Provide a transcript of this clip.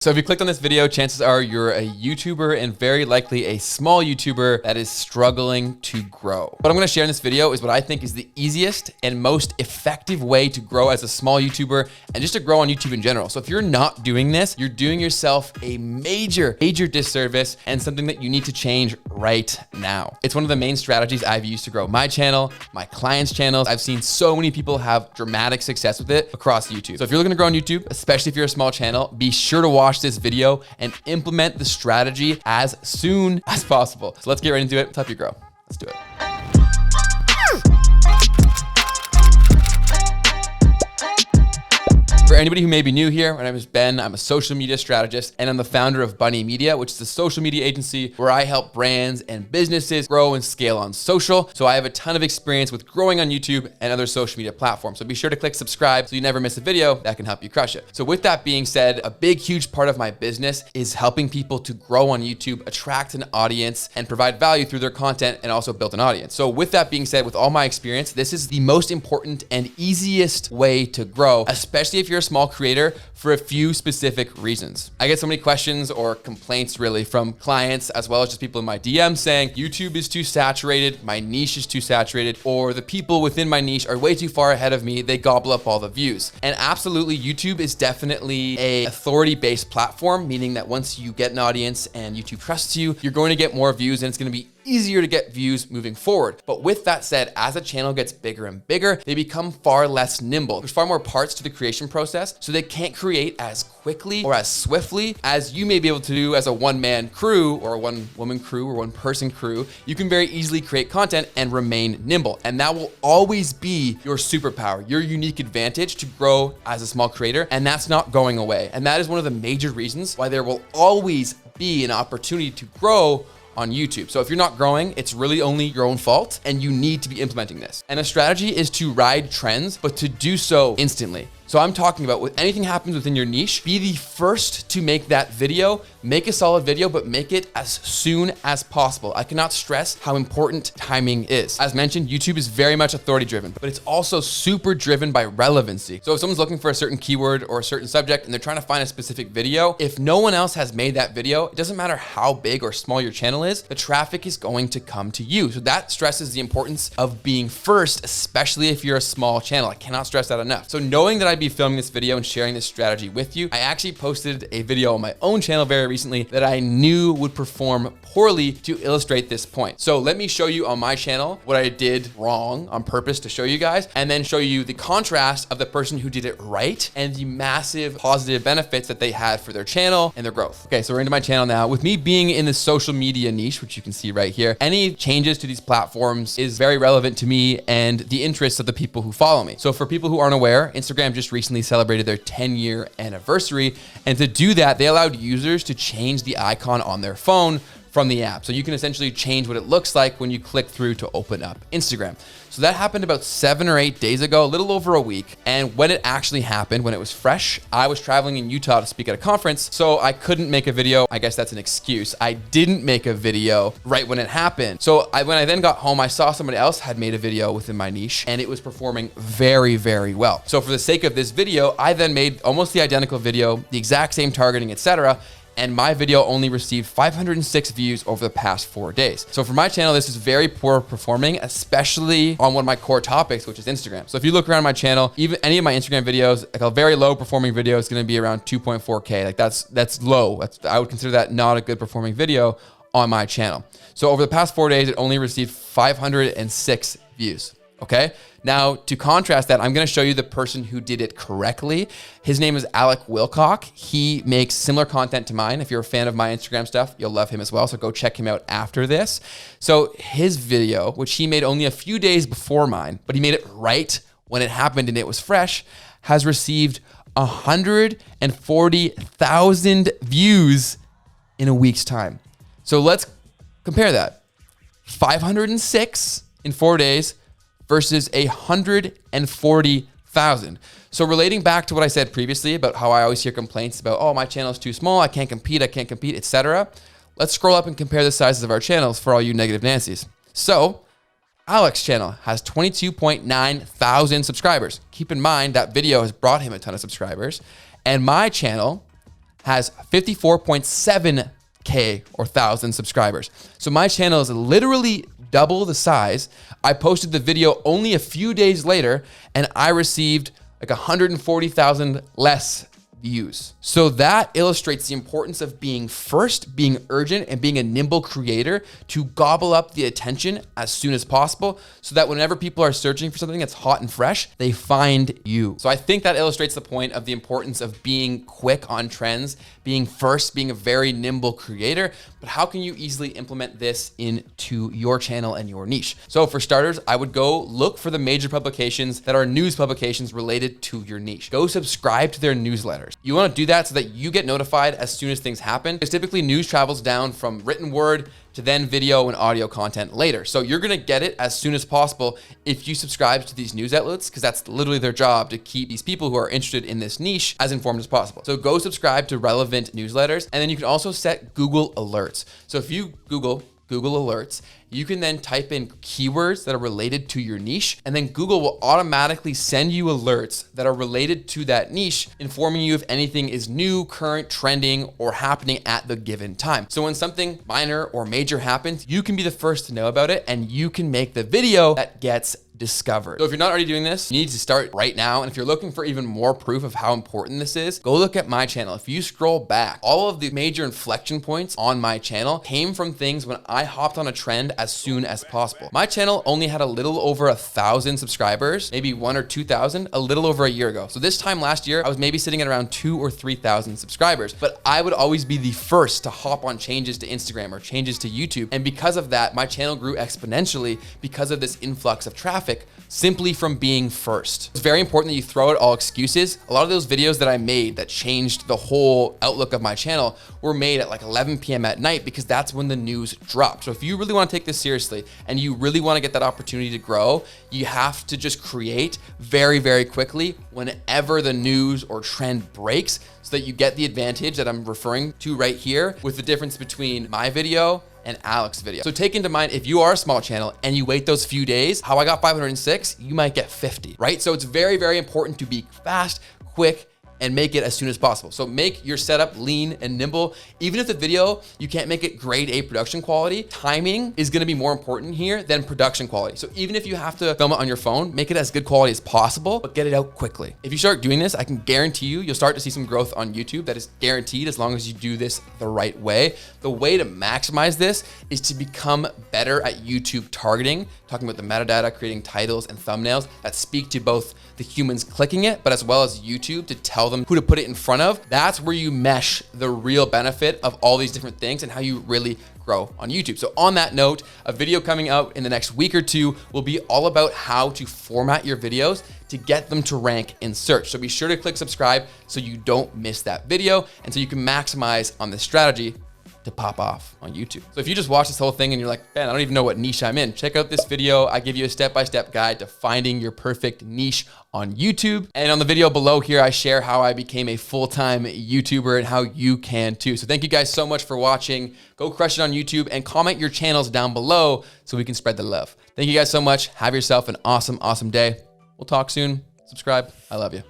So if you clicked on this video, chances are you're a YouTuber and very likely a small YouTuber that is struggling to grow. What I'm gonna share in this video is what I think is the easiest and most effective way to grow as a small YouTuber and just to grow on YouTube in general. So if you're not doing this, you're doing yourself a major disservice and something that you need to change right now. It's one of the main strategies I've used to grow my channel, my clients' channels. I've seen so many people have dramatic success with it across YouTube. So if you're looking to grow on YouTube, especially if you're a small channel, be sure to watch this video and implement the strategy as soon as possible. So let's get right into it. Let's help you grow. Let's do it. For anybody who may be new here, my name is Ben. I'm a social media strategist and I'm the founder of Bunny Media, which is a social media agency where I help brands and businesses grow and scale on social. So I have a ton of experience with growing on YouTube and other social media platforms. So be sure to click subscribe so you never miss a video that can help you crush it. So with that being said, a big, huge part of my business is helping people to grow on YouTube, attract an audience, and provide value through their content and also build an audience. So with that being said, with all my experience, this is the most important and easiest way to grow, especially if you're a small creator, for a few specific reasons. I get so many questions or complaints really from clients as well as just people in my DM saying YouTube is too saturated, my niche is too saturated, or the people within my niche are way too far ahead of me, they gobble up all the views. And absolutely, YouTube is definitely a authority-based platform, meaning that once you get an audience and YouTube trusts you, you're going to get more views and it's going to be easier to get views moving forward. But with that said, as a channel gets bigger and bigger, they become far less nimble. There's far more parts to the creation process, so they can't create as quickly or as swiftly as you may be able to do as a one-man crew or a one-woman crew or one-person crew. You can very easily create content and remain nimble. And that will always be your superpower, your unique advantage to grow as a small creator. And that's not going away. And that is one of the major reasons why there will always be an opportunity to grow on YouTube. So if you're not growing, it's really only your own fault and you need to be implementing this. And a strategy is to ride trends, but to do so instantly. So I'm talking about with anything happens within your niche, be the first to make that video, make a solid video, but make it as soon as possible. I cannot stress how important timing is. As mentioned, YouTube is very much authority driven, but it's also super driven by relevancy. So if someone's looking for a certain keyword or a certain subject and they're trying to find a specific video, if no one else has made that video, it doesn't matter how big or small your channel is, the traffic is going to come to you. So that stresses the importance of being first, especially if you're a small channel. I cannot stress that enough. So knowing that I'd be filming this video and sharing this strategy with you, I actually posted a video on my own channel very recently that I knew would perform poorly to illustrate this point. So let me show you on my channel what I did wrong on purpose to show you guys, and then show you the contrast of the person who did it right and the massive positive benefits that they had for their channel and their growth. Okay, so we're into my channel now. With me being in the social media niche, which you can see right here, any changes to these platforms is very relevant to me and the interests of the people who follow me. So for people who aren't aware, Instagram just recently celebrated their 10-year anniversary. And to do that, they allowed users to change the icon on their phone from the app. So you can essentially change what it looks like when you click through to open up Instagram. So that happened about 7 or 8 days ago, a little over a week. And when it actually happened, when it was fresh, I was traveling in Utah to speak at a conference, so I couldn't make a video. I guess that's an excuse. I didn't make a video right when it happened. So when I then got home, I saw somebody else had made a video within my niche and it was performing very, very well. So for the sake of this video, I then made almost the identical video, the exact same targeting, etc. And my video only received 506 views over the past 4 days. So for my channel, this is very poor performing, especially on one of my core topics, which is Instagram. So if you look around my channel, even any of my Instagram videos, like a very low performing video is gonna be around 2.4K. Like that's low. I would consider that not a good performing video on my channel. So over the past 4 days, it only received 506 views. Okay. Now to contrast that, I'm going to show you the person who did it correctly. His name is Alec Wilcock. He makes similar content to mine. If you're a fan of my Instagram stuff, you'll love him as well. So go check him out after this. So his video, which he made only a few days before mine, but he made it right when it happened and it was fresh, has received 140,000 views in a week's time. So let's compare that. 506 in 4 days versus 140,000. So relating back to what I said previously about how I always hear complaints about, oh, my channel is too small, I can't compete, etc. Let's scroll up and compare the sizes of our channels for all you negative Nancys. So Alec's channel has 22.9 thousand subscribers. Keep in mind that video has brought him a ton of subscribers. And my channel has 54.7K or 1,000 subscribers. So my channel is literally double the size. I posted the video only a few days later and I received like 140,000 less views. So that illustrates the importance of being first, being urgent, and being a nimble creator to gobble up the attention as soon as possible so that whenever people are searching for something that's hot and fresh, they find you. So I think that illustrates the point of the importance of being quick on trends, being first, being a very nimble creator. But how can you easily implement this into your channel and your niche? So for starters, I would go look for the major publications that are news publications related to your niche. Go subscribe to their newsletters. You want to do that so that you get notified as soon as things happen, because typically news travels down from written word to then video and audio content later. So you're going to get it as soon as possible if you subscribe to these news outlets, because that's literally their job, to keep these people who are interested in this niche as informed as possible. So go subscribe to relevant newsletters. And then you can also set Google alerts. So if you Google alerts, you can then type in keywords that are related to your niche, and then Google will automatically send you alerts that are related to that niche, informing you if anything is new, current, trending, or happening at the given time. So when something minor or major happens, you can be the first to know about it, and you can make the video that gets discovered. So if you're not already doing this, you need to start right now. And if you're looking for even more proof of how important this is, go look at my channel. If you scroll back, all of the major inflection points on my channel came from things when I hopped on a trend as soon as possible. My channel only had a little over 1,000 subscribers, maybe 1,000 or 2,000, a little over a year ago. So this time last year, I was maybe sitting at around 2,000 or 3,000 subscribers, but I would always be the first to hop on changes to Instagram or changes to YouTube. And because of that, my channel grew exponentially because of this influx of traffic, simply from being first. It's very important that you throw out all excuses. A lot of those videos that I made that changed the whole outlook of my channel were made at like 11 p.m. at night, because that's when the news dropped. So if you really want to take this seriously and you really want to get that opportunity to grow, you have to just create very, very quickly whenever the news or trend breaks, so that you get the advantage that I'm referring to right here, with the difference between my video and Alex's video. So take into mind, if you are a small channel and you wait those few days, how I got 506, you might get 50, right? So it's very, very important to be fast, quick, and make it as soon as possible. So make your setup lean and nimble. Even if the video, you can't make it grade A production quality, timing is gonna be more important here than production quality. So even if you have to film it on your phone, make it as good quality as possible, but get it out quickly. If you start doing this, I can guarantee you'll start to see some growth on YouTube. That is guaranteed, as long as you do this the right way. The way to maximize this is to become better at YouTube targeting, talking about the metadata, creating titles and thumbnails that speak to both the humans clicking it, but as well as YouTube to tell them who to put it in front of. That's where you mesh the real benefit of all these different things and how you really grow on YouTube. So on that note, a video coming out in the next week or two will be all about how to format your videos to get them to rank in search. So be sure to click subscribe so you don't miss that video, and so you can maximize on this strategy to pop off on YouTube. So if you just watch this whole thing and you're like, man, I don't even know what niche I'm in, check out this video. I give you a step-by-step guide to finding your perfect niche on YouTube. And on the video below here, I share how I became a full-time YouTuber and how you can too. So thank you guys so much for watching. Go crush it on YouTube and comment your channels down below so we can spread the love. Thank you guys so much. Have yourself an awesome, awesome day. We'll talk soon. Subscribe. I love you.